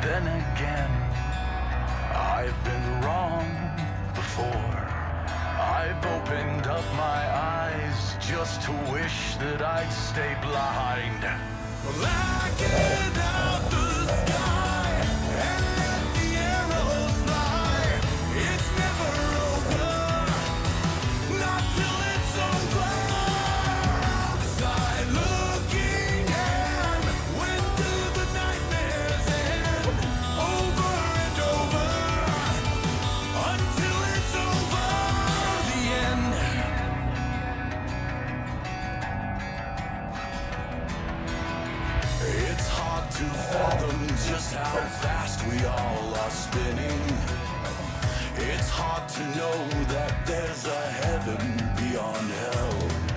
then again, I've been wrong before. I've opened up my eyes just to wish that I'd stay blind. Well, I get out the sky and let the arrows fly. It's never over, not till it's over. Outside looking in, when do the nightmares end? Over and over, until it's over, the end. It's hard to fathom just how fast we all are spinning. It's hard to know that there's a heaven beyond hell.